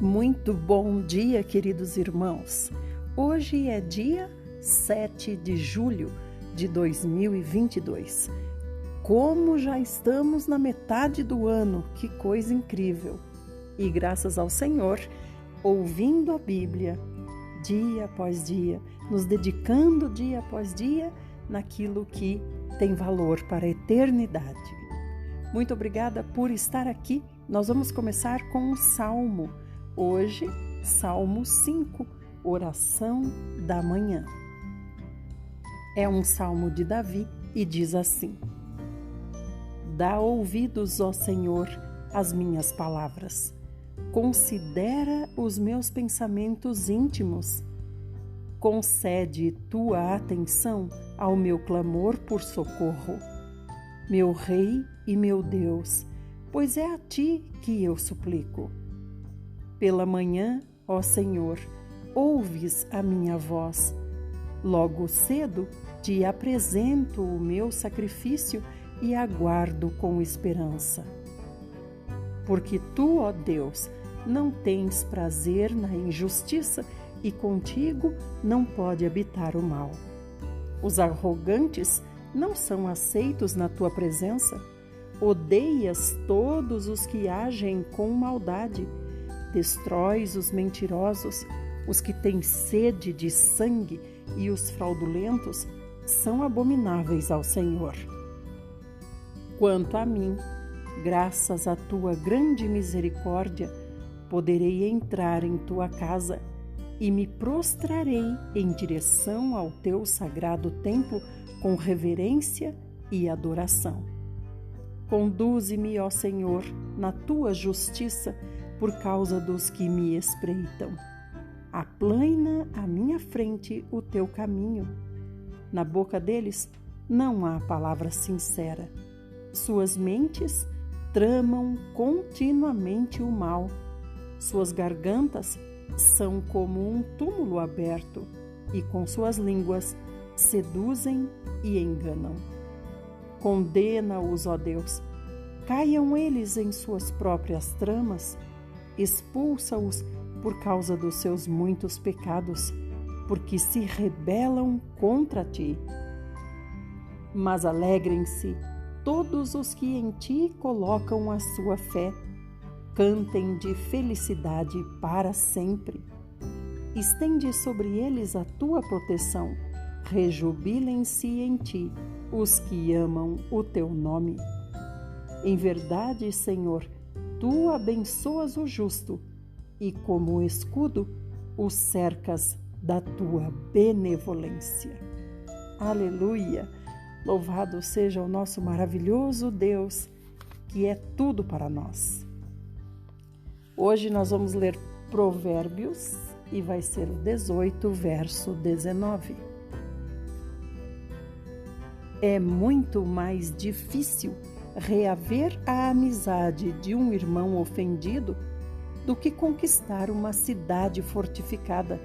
Muito bom dia, queridos irmãos. Hoje é dia 7 de julho de 2022. Como já estamos na metade do ano, que coisa incrível! E graças ao Senhor, ouvindo a Bíblia, dia após dia, nos dedicando dia após dia naquilo que tem valor para a eternidade. Muito obrigada por estar aqui. Nós vamos começar com um salmo. Hoje, Salmo 5, oração da manhã. É um salmo de Davi e diz assim: Dá ouvidos, ó Senhor, às minhas palavras. Considera os meus pensamentos íntimos. Concede tua atenção ao meu clamor por socorro. Meu Rei e meu Deus, pois é a ti que eu suplico. Pela manhã, ó Senhor, ouves a minha voz. Logo cedo te apresento o meu sacrifício e aguardo com esperança. Porque tu, ó Deus, não tens prazer na injustiça e contigo não pode habitar o mal. Os arrogantes não são aceitos na tua presença. Odeias todos os que agem com maldade. Destróis os mentirosos, os que têm sede de sangue e os fraudulentos são abomináveis ao Senhor. Quanto a mim, graças à tua grande misericórdia, poderei entrar em tua casa e me prostrarei em direção ao teu sagrado templo com reverência e adoração. Conduze-me, ó Senhor, na tua justiça, por causa dos que me espreitam. Aplana à minha frente o teu caminho. Na boca deles não há palavra sincera. Suas mentes tramam continuamente o mal. Suas gargantas são como um túmulo aberto, e com suas línguas seduzem e enganam. Condena-os, ó Deus. Caiam eles em suas próprias tramas. Expulsa-os por causa dos seus muitos pecados, porque se rebelam contra ti. Mas alegrem-se todos os que em ti colocam a sua fé. Cantem de felicidade para sempre. Estende sobre eles a tua proteção. Rejubilem-se em ti os que amam o teu nome. Em verdade, Senhor, tu abençoas o justo e, como escudo, o cercas da tua benevolência. Aleluia! Louvado seja o nosso maravilhoso Deus, que é tudo para nós. Hoje nós vamos ler Provérbios e vai ser o 18, verso 19. É muito mais difícil reaver a amizade de um irmão ofendido do que conquistar uma cidade fortificada,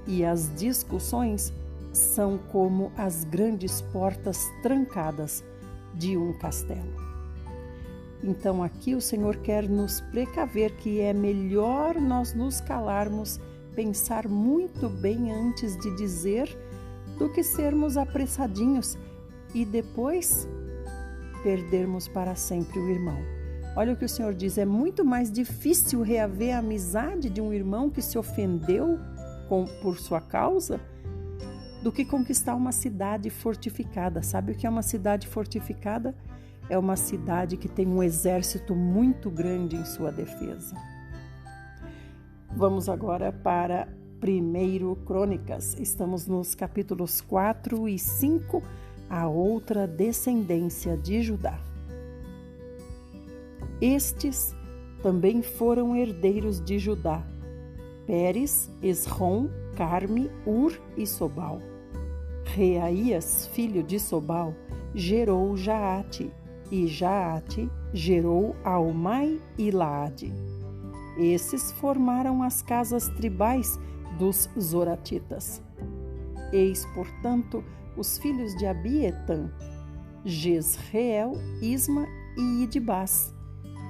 e as discussões são como as grandes portas trancadas de um castelo. Então aqui o Senhor quer nos precaver que é melhor nós nos calarmos, pensar muito bem antes de dizer, do que sermos apressadinhos e depois perdermos para sempre o irmão. Olha o que o Senhor diz: é muito mais difícil reaver a amizade de um irmão que se ofendeu por sua causa do que conquistar uma cidade fortificada. Sabe o que é uma cidade fortificada? É uma cidade que tem um exército muito grande em sua defesa. Vamos agora para 1 Crônicas. Estamos nos capítulos 4 e 5, a outra descendência de Judá. Estes também foram herdeiros de Judá: Pérez, Esrom, Carme, Ur e Sobal. Reaías, filho de Sobal, gerou Jaate, e Jaate gerou Almai e Laade. Esses formaram as casas tribais dos Zoratitas. Eis, portanto, os filhos de Abietã: Jezreel, Isma e Idbás,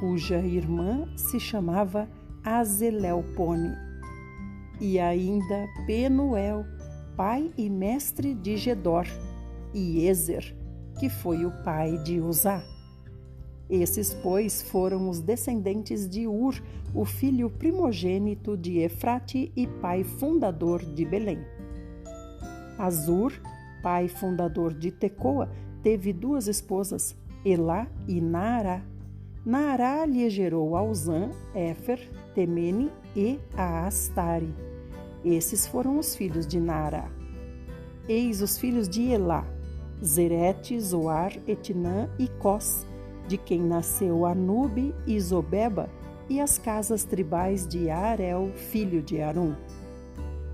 cuja irmã se chamava Azelelpone. E ainda Penuel, pai e mestre de Gedor, e Ezer, que foi o pai de Uzá. Esses, pois, foram os descendentes de Ur, o filho primogênito de Efrate e pai fundador de Belém. Azur, pai fundador de Tecoa, teve duas esposas, Elá e Naará. Naará lhe gerou Auzã, Éfer, Temene e Aastare. Esses foram os filhos de Naará. Eis os filhos de Elá: Zerete, Zoar, Etinã e Cós, de quem nasceu Anube e Zobeba, e as casas tribais de Arel, filho de Arum.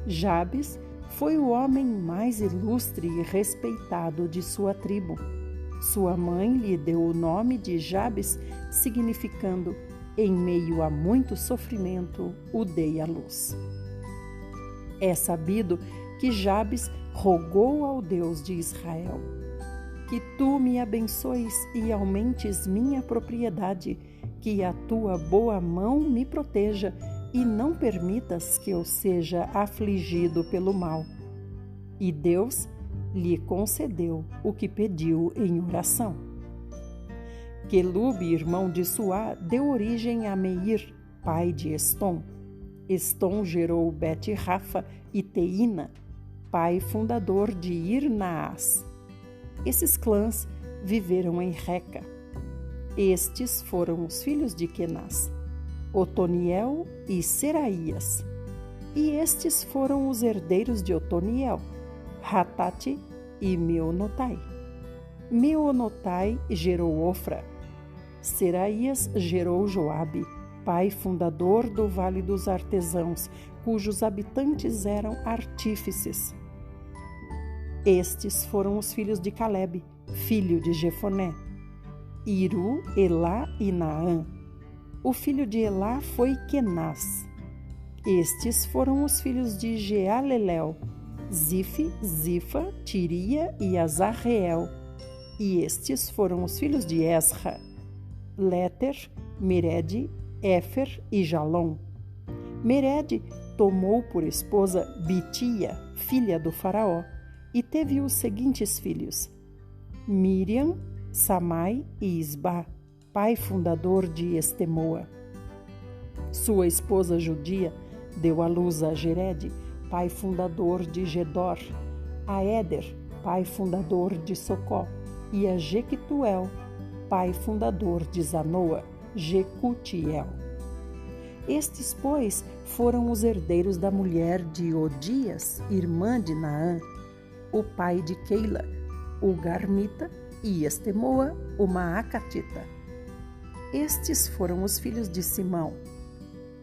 Jabes foi o homem mais ilustre e respeitado de sua tribo. Sua mãe lhe deu o nome de Jabes, significando: em meio a muito sofrimento, o dei à luz. É sabido que Jabes rogou ao Deus de Israel: que tu me abençoes e aumentes minha propriedade, que a tua boa mão me proteja e não permitas que eu seja afligido pelo mal. E Deus lhe concedeu o que pediu em oração. Quelube, irmão de Suá, deu origem a Meir, pai de Estom. Estom gerou Bet-Rafa e Teína, pai fundador de Ir-Naás. Esses clãs viveram em Reca. Estes foram os filhos de Kenaz, Otoniel e Seraías. E estes foram os herdeiros de Otoniel, Hatate e Meonotai. Meonotai gerou Ofra. Seraías gerou Joabe, pai fundador do Vale dos Artesãos, cujos habitantes eram artífices. Estes foram os filhos de Calebe, filho de Jefoné: Iru, Elá e Naã. O filho de Elá foi Kenaz. Estes foram os filhos de Jealelel: Zife, Zifa, Tiria e Azarreel. E estes foram os filhos de Esra: Léter, Mered, Éfer e Jalom. Mered tomou por esposa Bitia, filha do faraó, e teve os seguintes filhos: Miriam, Samai e Isbá, pai fundador de Estemoa. Sua esposa judia deu à luz a Jered, pai fundador de Gedor, a Éder, pai fundador de Socó, e a Jequituel, pai fundador de Zanoa, Jecutiel. Estes, pois, foram os herdeiros da mulher de Odias, irmã de Naã, o pai de Keila, o Garmita, e Estemoa, o Maacatita. Estes foram os filhos de Simão: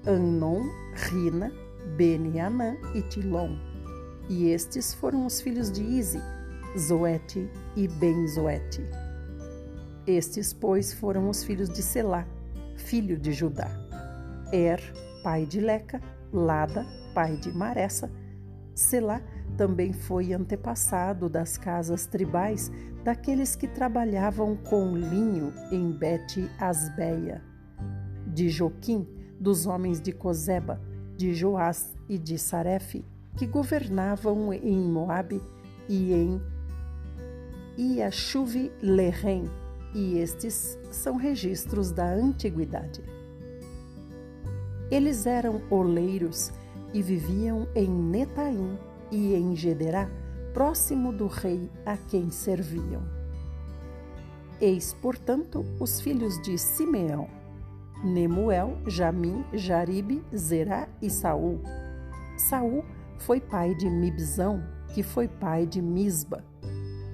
Amnon, Rina, Bene-Anã e Tilom. E estes foram os filhos de Ize, Zoete e Ben-Zoete. Estes, pois, foram os filhos de Selá, filho de Judá: pai de Leca, Lada, pai de Maressa. Selá também foi antepassado das casas tribais daqueles que trabalhavam com linho em Bet-Asbeia. De Joquim, dos homens de Cozeba, de Joás e de Sarefe, que governavam em Moabe e em Iashuvi-Lerem, e estes são registros da antiguidade. Eles eram oleiros e viviam em Netaim e em Gederá, próximo do rei a quem serviam. Eis, portanto, os filhos de Simeão: Nemuel, Jamim, Jaribe, Zerá e Saul. Saul foi pai de Mibzão, que foi pai de Misba.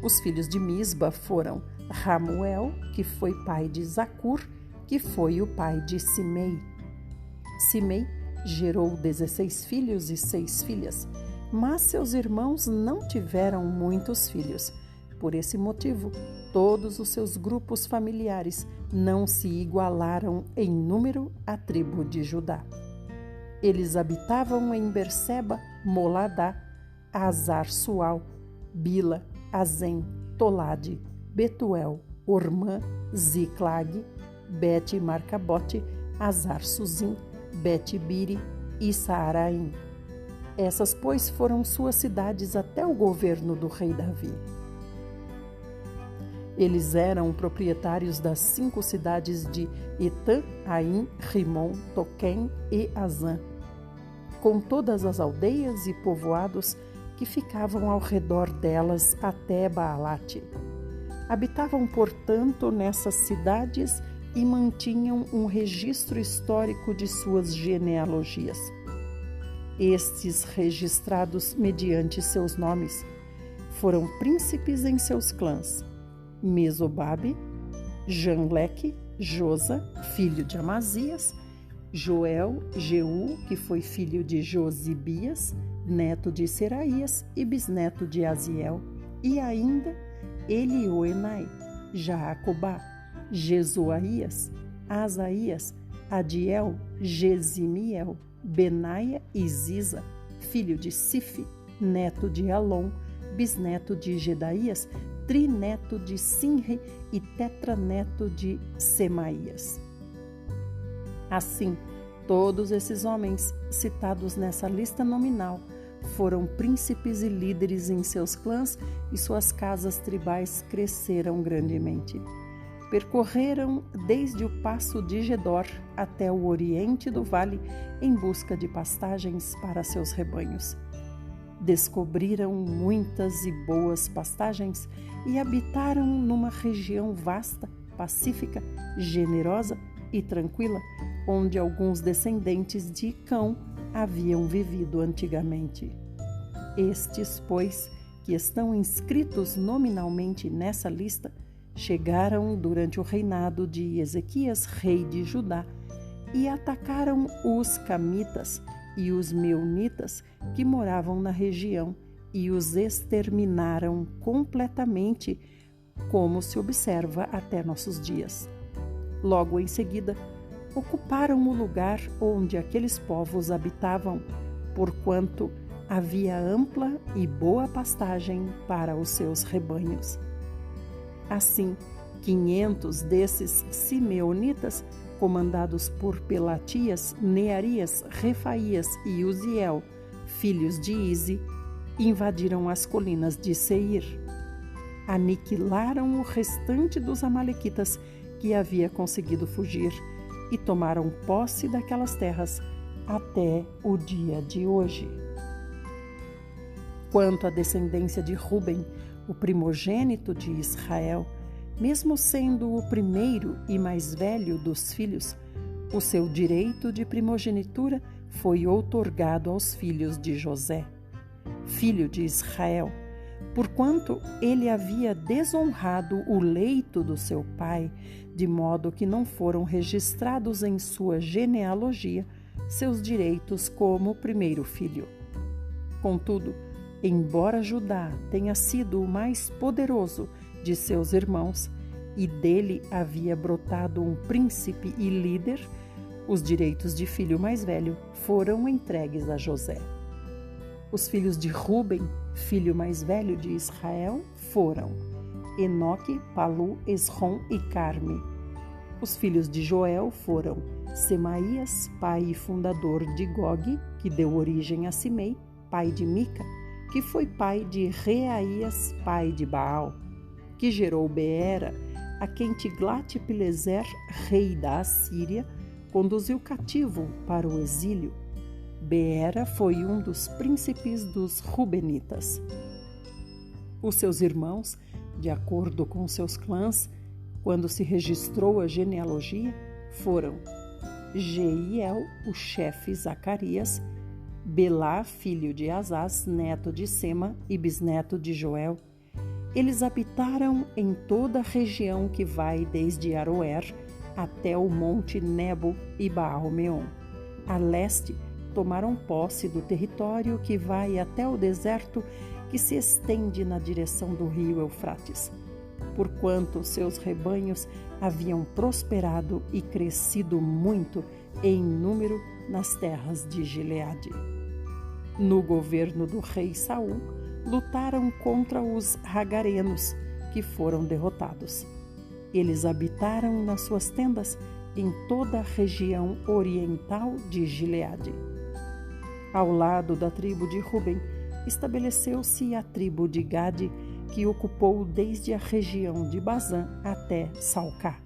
Os filhos de Misba foram Ramuel, que foi pai de Zacur, que foi o pai de Simei. Simei gerou 16 filhos e 6 filhas, mas seus irmãos não tiveram muitos filhos. Por esse motivo, todos os seus grupos familiares não se igualaram em número à tribo de Judá. Eles habitavam em Berseba, Moladá, Azar-Sual, Bila, Azem, Tolade, Betuel, Ormã, Ziclag, Bet-Marcabote, Azar-Suzim, Bet-Biri e Saaraim. Essas, pois, foram suas cidades até o governo do rei Davi. Eles eram proprietários das 5 cidades de Etã, Aim, Rimon, Toquém e Azã, com todas as aldeias e povoados que ficavam ao redor delas até Baalate. Habitavam, portanto, nessas cidades e mantinham um registro histórico de suas genealogias. Estes, registrados mediante seus nomes, foram príncipes em seus clãs: Mesobabe, Janleque, Josa, filho de Amazias, Joel, Jeú, que foi filho de Josibias, neto de Seraías e bisneto de Aziel, e ainda Elioenai, Jaacobá, Jesuaías, Asaías, Adiel, Gesimiel, Benaia e Ziza, filho de Sife, neto de Alon, bisneto de Gedaías, trineto de Sinri e tetraneto de Semaías. Assim, todos esses homens citados nessa lista nominal foram príncipes e líderes em seus clãs e suas casas tribais cresceram grandemente. Percorreram desde o passo de Gedor até o oriente do vale em busca de pastagens para seus rebanhos. Descobriram muitas e boas pastagens e habitaram numa região vasta, pacífica, generosa e tranquila, onde alguns descendentes de Cão haviam vivido antigamente. Estes, pois, que estão inscritos nominalmente nessa lista, chegaram durante o reinado de Ezequias, rei de Judá, e atacaram os camitas e os meunitas que moravam na região e os exterminaram completamente, como se observa até nossos dias. Logo em seguida, ocuparam o lugar onde aqueles povos habitavam, porquanto havia ampla e boa pastagem para os seus rebanhos. Assim, 500 desses simeonitas, comandados por Pelatias, Nearias, Refaías e Uziel, filhos de Ize, invadiram as colinas de Seir. Aniquilaram o restante dos amalequitas que havia conseguido fugir e tomaram posse daquelas terras até o dia de hoje. Quanto à descendência de Ruben, o primogênito de Israel, mesmo sendo o primeiro e mais velho dos filhos, o seu direito de primogenitura foi outorgado aos filhos de José, filho de Israel, porquanto ele havia desonrado o leito do seu pai, de modo que não foram registrados em sua genealogia seus direitos como primeiro filho. Contudo, embora Judá tenha sido o mais poderoso de seus irmãos, e dele havia brotado um príncipe e líder, os direitos de filho mais velho foram entregues a José. Os filhos de Ruben, filho mais velho de Israel, foram Enoque, Palu, Esrom e Carme. Os filhos de Joel foram Semaías, pai e fundador de Gog, que deu origem a Simei, pai de Mica, que foi pai de Reaías, pai de Baal, que gerou Beera, a quem Tiglat-Pileser, rei da Assíria, conduziu cativo para o exílio. Beera foi um dos príncipes dos Rubenitas. Os seus irmãos, de acordo com seus clãs, quando se registrou a genealogia, foram Jeiel, o chefe Zacarias, Belá, filho de Azaz, neto de Sema e bisneto de Joel. Eles habitaram em toda a região que vai desde Aroer até o monte Nebo e Baal-Meon. A leste, tomaram posse do território que vai até o deserto que se estende na direção do rio Eufrates, porquanto seus rebanhos haviam prosperado e crescido muito em número nas terras de Gileade. No governo do rei Saul, lutaram contra os Hagarenos, que foram derrotados. Eles habitaram nas suas tendas em toda a região oriental de Gileade. Ao lado da tribo de Ruben, estabeleceu-se a tribo de Gade, que ocupou desde a região de Bazã até Salcá.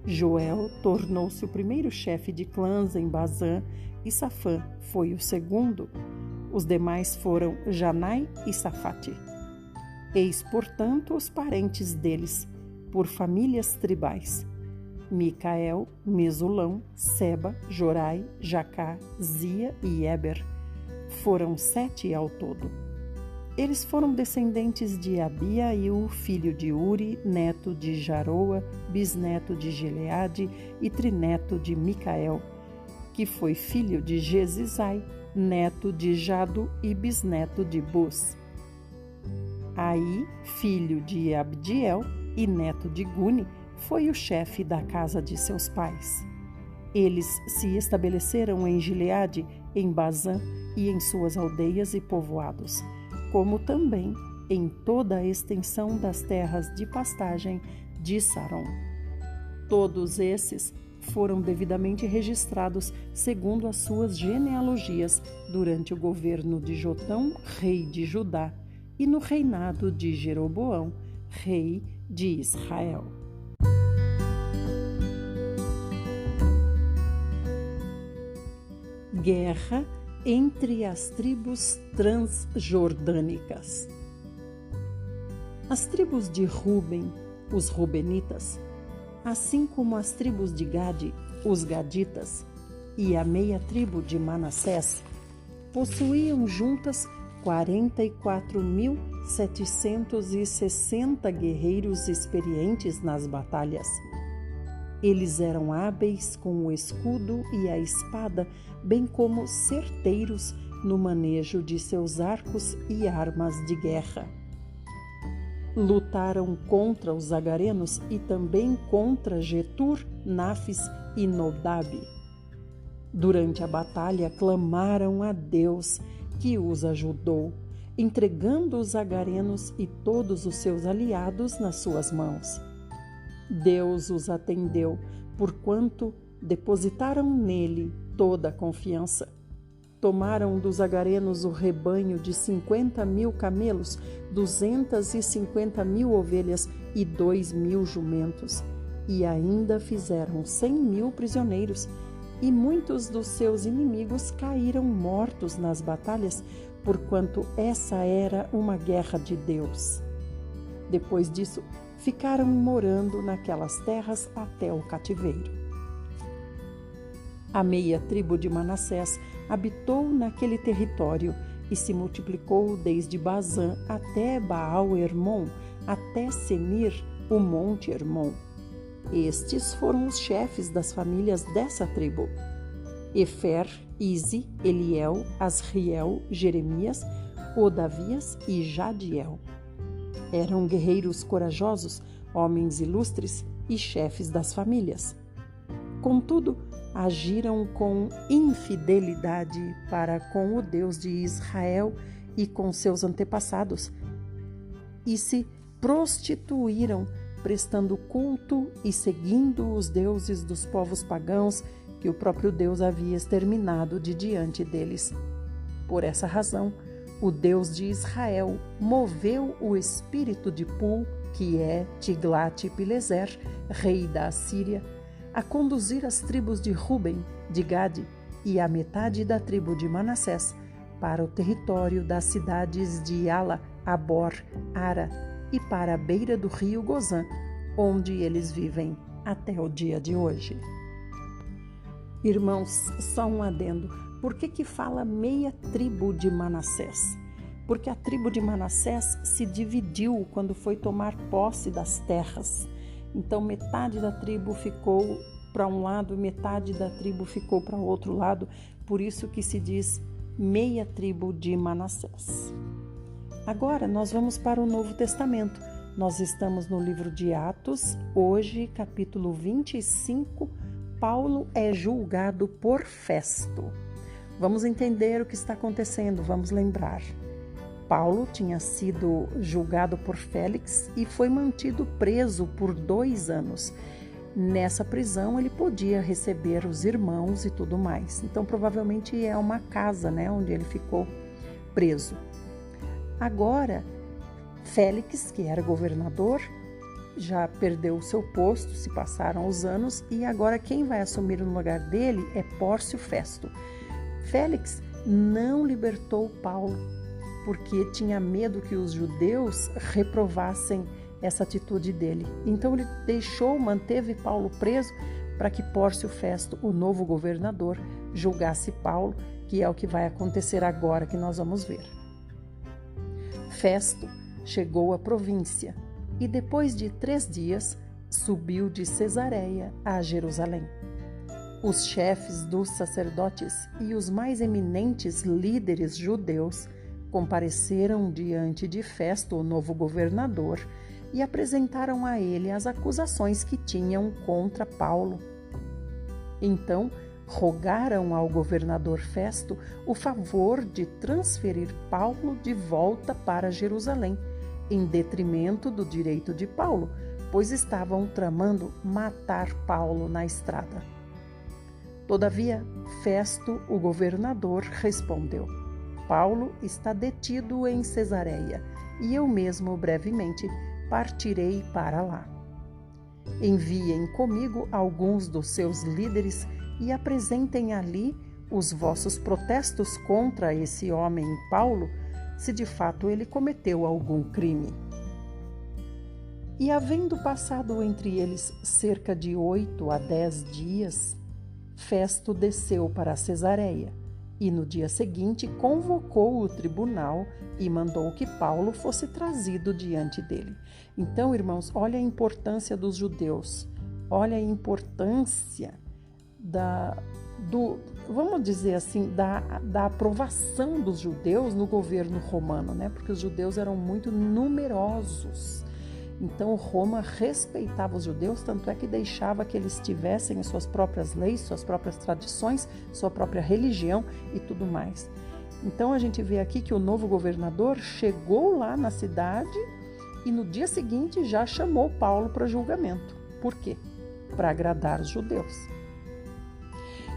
Joel tornou-se o primeiro chefe de clãs em Bazã e Safã foi o segundo. Os demais foram Janai e Safate. Eis, portanto, os parentes deles, por famílias tribais: Micael, Mesulão, Seba, Jorai, Jacá, Zia e Eber. Foram 7 ao todo. Eles foram descendentes de Abiail, filho de Uri, neto de Jaroa, bisneto de Gileade e trineto de Micael, que foi filho de Jesisai, neto de Jado e bisneto de Bus. Aí, filho de Abdiel e neto de Guni, foi o chefe da casa de seus pais. Eles se estabeleceram em Gileade, em Bazã e em suas aldeias e povoados, como também em toda a extensão das terras de pastagem de Saron. Todos esses foram devidamente registrados segundo as suas genealogias durante o governo de Jotão, rei de Judá, e no reinado de Jeroboão, rei de Israel. Guerra entre as tribos transjordânicas. As tribos de Ruben, os Rubenitas, assim como as tribos de Gade, os Gaditas, e a meia tribo de Manassés, possuíam juntas 44.760 guerreiros experientes nas batalhas. Eles eram hábeis com o escudo e a espada, bem como certeiros no manejo de seus arcos e armas de guerra. Lutaram contra os agarenos e também contra Getur, Nafis e Nodab. Durante a batalha clamaram a Deus, que os ajudou, entregando os agarenos e todos os seus aliados nas suas mãos. Deus os atendeu, porquanto depositaram nele toda a confiança. Tomaram dos agarenos o rebanho de 50.000 camelos, 250.000 ovelhas e 2.000 jumentos, e ainda fizeram 100.000 prisioneiros, e muitos dos seus inimigos caíram mortos nas batalhas, porquanto essa era uma guerra de Deus. Depois disso, ficaram morando naquelas terras até o cativeiro. A meia tribo de Manassés habitou naquele território e se multiplicou desde Bazã até Baal-Hermon, até Senir, o monte Hermon. Estes foram os chefes das famílias dessa tribo: Efer, Ize, Eliel, Asriel, Jeremias, Odavias e Jadiel. Eram guerreiros corajosos, homens ilustres e chefes das famílias. Contudo, agiram com infidelidade para com o Deus de Israel e com seus antepassados, e se prostituíram, prestando culto e seguindo os deuses dos povos pagãos que o próprio Deus havia exterminado de diante deles. Por essa razão, o Deus de Israel moveu o espírito de Pul, que é Tiglat-Pileser, rei da Assíria, a conduzir as tribos de Ruben, de Gade e a metade da tribo de Manassés para o território das cidades de Ala, Abor, Ara e para a beira do rio Gozã, onde eles vivem até o dia de hoje. Irmãos, só um adendo. Por que fala meia tribo de Manassés? Porque a tribo de Manassés se dividiu quando foi tomar posse das terras. Então, metade da tribo ficou para um lado, metade da tribo ficou para o outro lado. Por isso que se diz meia tribo de Manassés. Agora, nós vamos para o Novo Testamento. Nós estamos no livro de Atos, hoje, capítulo 25, Paulo é julgado por Festo. Vamos entender o que está acontecendo, vamos lembrar. Paulo tinha sido julgado por Félix e foi mantido preso por 2 anos. nessa prisão ele podia receber os irmãos e tudo mais. Então provavelmente é uma casa, né, onde ele ficou preso. Agora, Félix, que era governador, já perdeu o seu posto, se passaram os anos, e agora quem vai assumir no lugar dele é Pórcio Festo. Félix não libertou Paulo, porque tinha medo que os judeus reprovassem essa atitude dele. Então ele manteve Paulo preso para que Pórcio Festo, o novo governador, julgasse Paulo, que é o que vai acontecer agora que nós vamos ver. Festo chegou à província e depois de 3 dias subiu de Cesareia a Jerusalém. Os chefes dos sacerdotes e os mais eminentes líderes judeus compareceram diante de Festo, o novo governador, e apresentaram a ele as acusações que tinham contra Paulo. Então, rogaram ao governador Festo o favor de transferir Paulo de volta para Jerusalém, em detrimento do direito de Paulo, pois estavam tramando matar Paulo na estrada. Todavia, Festo, o governador, respondeu: Paulo está detido em Cesareia, e eu mesmo brevemente partirei para lá. Enviem comigo alguns dos seus líderes e apresentem ali os vossos protestos contra esse homem Paulo, se de fato ele cometeu algum crime. E havendo passado entre eles cerca de 8 a 10 dias, Festo desceu para Cesareia e no dia seguinte convocou o tribunal e mandou que Paulo fosse trazido diante dele. Então, irmãos, olha a importância dos judeus, olha a importância vamos dizer assim, da aprovação dos judeus no governo romano, né? Porque os judeus eram muito numerosos. Então, Roma respeitava os judeus, tanto é que deixava que eles tivessem as suas próprias leis, suas próprias tradições, sua própria religião e tudo mais. Então, a gente vê aqui que o novo governador chegou lá na cidade e no dia seguinte já chamou Paulo para julgamento. Por quê? Para agradar os judeus.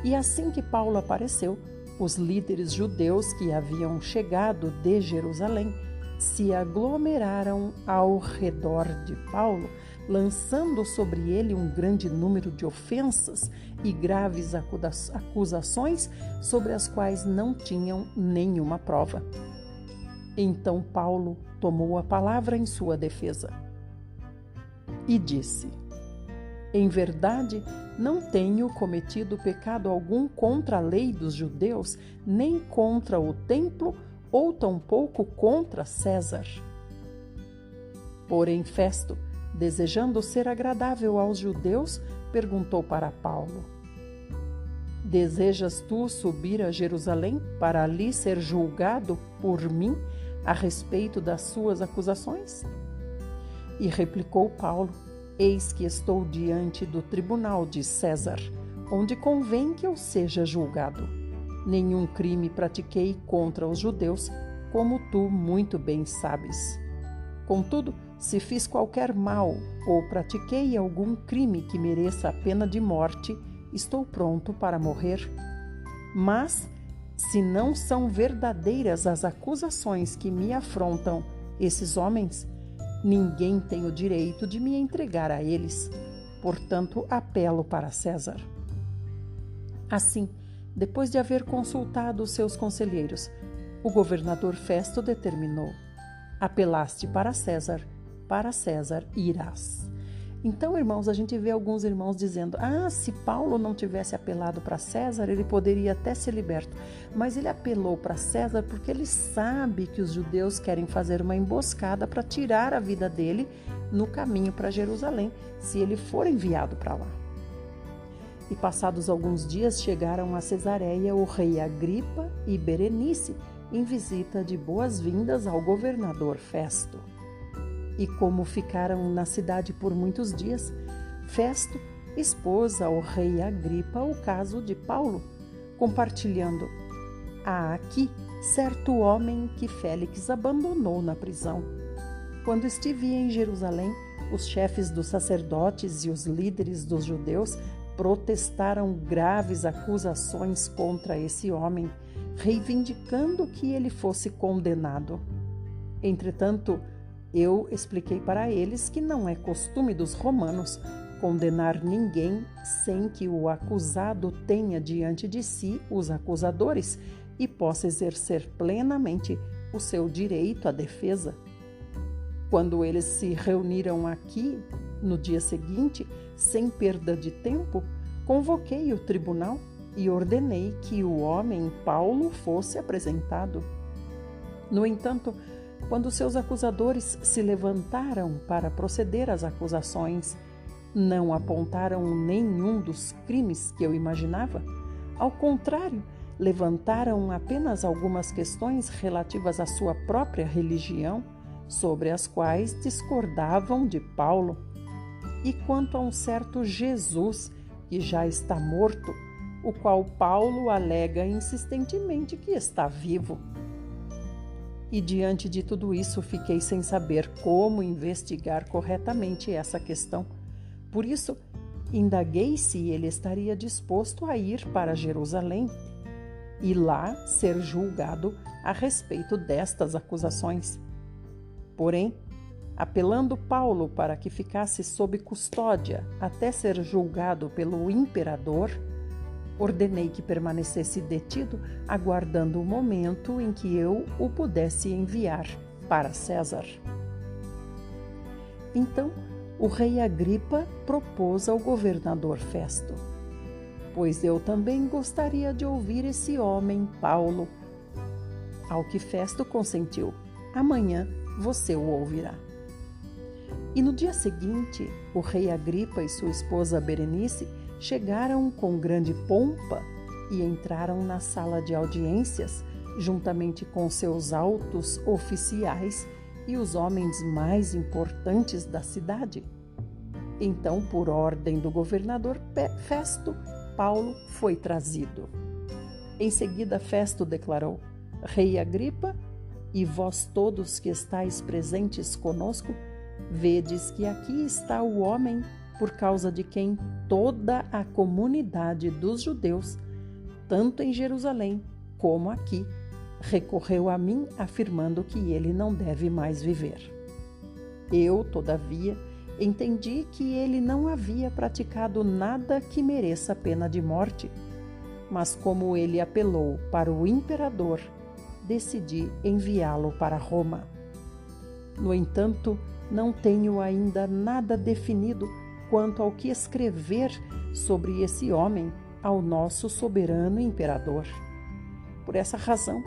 E assim que Paulo apareceu, os líderes judeus que haviam chegado de Jerusalém se aglomeraram ao redor de Paulo, lançando sobre ele um grande número de ofensas e graves acusações sobre as quais não tinham nenhuma prova. Então Paulo tomou a palavra em sua defesa e disse: Em verdade, não tenho cometido pecado algum contra a lei dos judeus, nem contra o templo, ou tampouco contra César. Porém, Festo, desejando ser agradável aos judeus, perguntou para Paulo: Desejas tu subir a Jerusalém para ali ser julgado por mim a respeito das suas acusações? E replicou Paulo: Eis que estou diante do tribunal de César, onde convém que eu seja julgado. Nenhum crime pratiquei contra os judeus, como tu muito bem sabes. Contudo, se fiz qualquer mal ou pratiquei algum crime que mereça a pena de morte, estou pronto para morrer. Mas, se não são verdadeiras as acusações que me afrontam esses homens, ninguém tem o direito de me entregar a eles. Portanto, apelo para César. Assim, depois de haver consultado os seus conselheiros, o governador Festo determinou: apelaste para César irás. Então, irmãos, a gente vê alguns irmãos dizendo: se Paulo não tivesse apelado para César, ele poderia até ser liberto. Mas ele apelou para César porque ele sabe que os judeus querem fazer uma emboscada para tirar a vida dele no caminho para Jerusalém, se ele for enviado para lá. E passados alguns dias chegaram a Cesareia o rei Agripa e Berenice em visita de boas-vindas ao governador Festo. E como ficaram na cidade por muitos dias, Festo expôs ao rei Agripa o caso de Paulo, compartilhando: há aqui certo homem que Félix abandonou na prisão. Quando estive em Jerusalém, os chefes dos sacerdotes e os líderes dos judeus protestaram graves acusações contra esse homem, reivindicando que ele fosse condenado. Entretanto, eu expliquei para eles que não é costume dos romanos condenar ninguém sem que o acusado tenha diante de si os acusadores e possa exercer plenamente o seu direito à defesa. Quando eles se reuniram aqui, no dia seguinte, sem perda de tempo, convoquei o tribunal e ordenei que o homem Paulo fosse apresentado. No entanto, quando seus acusadores se levantaram para proceder às acusações, não apontaram nenhum dos crimes que eu imaginava. Ao contrário, levantaram apenas algumas questões relativas à sua própria religião, sobre as quais discordavam de Paulo. E quanto a um certo Jesus, que já está morto, o qual Paulo alega insistentemente que está vivo. E diante de tudo isso, fiquei sem saber como investigar corretamente essa questão. Por isso, indaguei se ele estaria disposto a ir para Jerusalém e lá ser julgado a respeito destas acusações. Porém, apelando Paulo para que ficasse sob custódia até ser julgado pelo imperador, ordenei que permanecesse detido, aguardando o momento em que eu o pudesse enviar para César. Então, o rei Agripa propôs ao governador Festo: pois eu também gostaria de ouvir esse homem, Paulo. Ao que Festo consentiu: amanhã você o ouvirá. E no dia seguinte, o rei Agripa e sua esposa Berenice chegaram com grande pompa e entraram na sala de audiências, juntamente com seus altos oficiais e os homens mais importantes da cidade. Então, por ordem do governador Festo, Paulo foi trazido. Em seguida, Festo declarou: Rei Agripa, e vós todos que estáis presentes conosco, vedes que aqui está o homem por causa de quem toda a comunidade dos judeus, tanto em Jerusalém como aqui, recorreu a mim afirmando que ele não deve mais viver. Eu, todavia, entendi que ele não havia praticado nada que mereça a pena de morte, mas como ele apelou para o imperador, decidi enviá-lo para Roma. No entanto, não tenho ainda nada definido quanto ao que escrever sobre esse homem ao nosso soberano imperador. Por essa razão,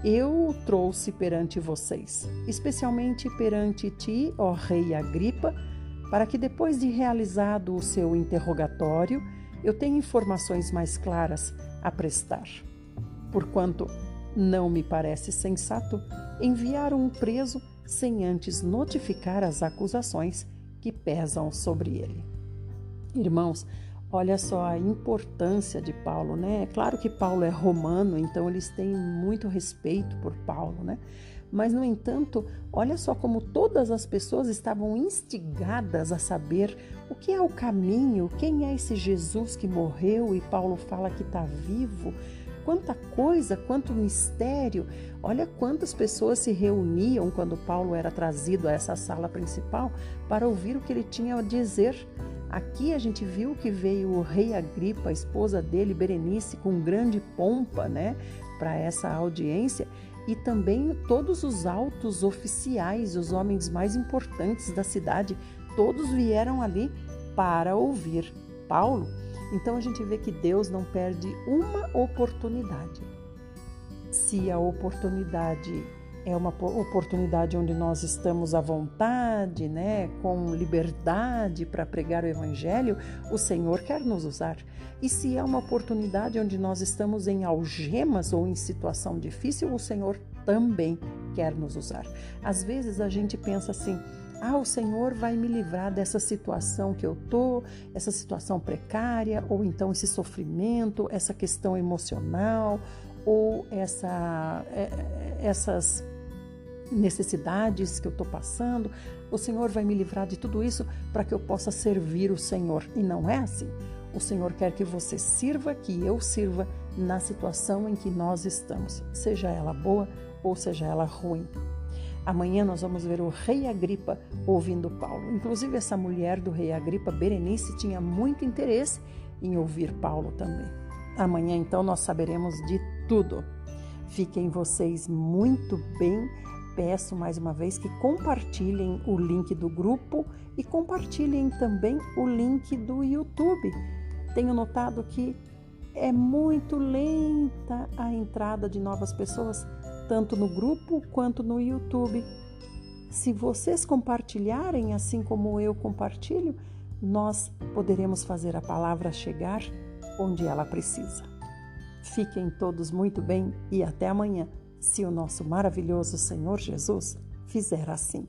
eu o trouxe perante vocês, especialmente perante ti, ó rei Agripa, para que depois de realizado o seu interrogatório, eu tenha informações mais claras a prestar. Porquanto não me parece sensato enviar um preso sem antes notificar as acusações que pesam sobre ele. Irmãos, olha só a importância de Paulo, né? É claro que Paulo é romano, então eles têm muito respeito por Paulo, né? Mas, no entanto, olha só como todas as pessoas estavam instigadas a saber o que é o caminho, quem é esse Jesus que morreu e Paulo fala que está vivo. Quanta coisa, quanto mistério. Olha quantas pessoas se reuniam quando Paulo era trazido a essa sala principal para ouvir o que ele tinha a dizer. Aqui a gente viu que veio o rei Agripa, a esposa dele, Berenice, com grande pompa, né, para essa audiência, e também todos os altos oficiais, os homens mais importantes da cidade, todos vieram ali para ouvir Paulo. Então a gente vê que Deus não perde uma oportunidade. Se a oportunidade é uma oportunidade onde nós estamos à vontade, né, com liberdade para pregar o Evangelho, o Senhor quer nos usar. E se é uma oportunidade onde nós estamos em algemas ou em situação difícil, o Senhor também quer nos usar. Às vezes a gente pensa assim: o Senhor vai me livrar dessa situação que eu estou, essa situação precária, ou então esse sofrimento, essa questão emocional, ou essas necessidades que eu estou passando, o Senhor vai me livrar de tudo isso para que eu possa servir o Senhor. E não é assim. O Senhor quer que você sirva, que eu sirva na situação em que nós estamos, seja ela boa ou seja ela ruim. Amanhã nós vamos ver o rei Agripa ouvindo Paulo. Inclusive essa mulher do rei Agripa, Berenice, tinha muito interesse em ouvir Paulo também. Amanhã então nós saberemos de tudo. Fiquem vocês muito bem. Peço mais uma vez que compartilhem o link do grupo e compartilhem também o link do YouTube. Tenho notado que é muito lenta a entrada de novas pessoas, tanto no grupo quanto no YouTube. Se vocês compartilharem assim como eu compartilho, nós poderemos fazer a palavra chegar onde ela precisa. Fiquem todos muito bem e até amanhã, se o nosso maravilhoso Senhor Jesus fizer assim.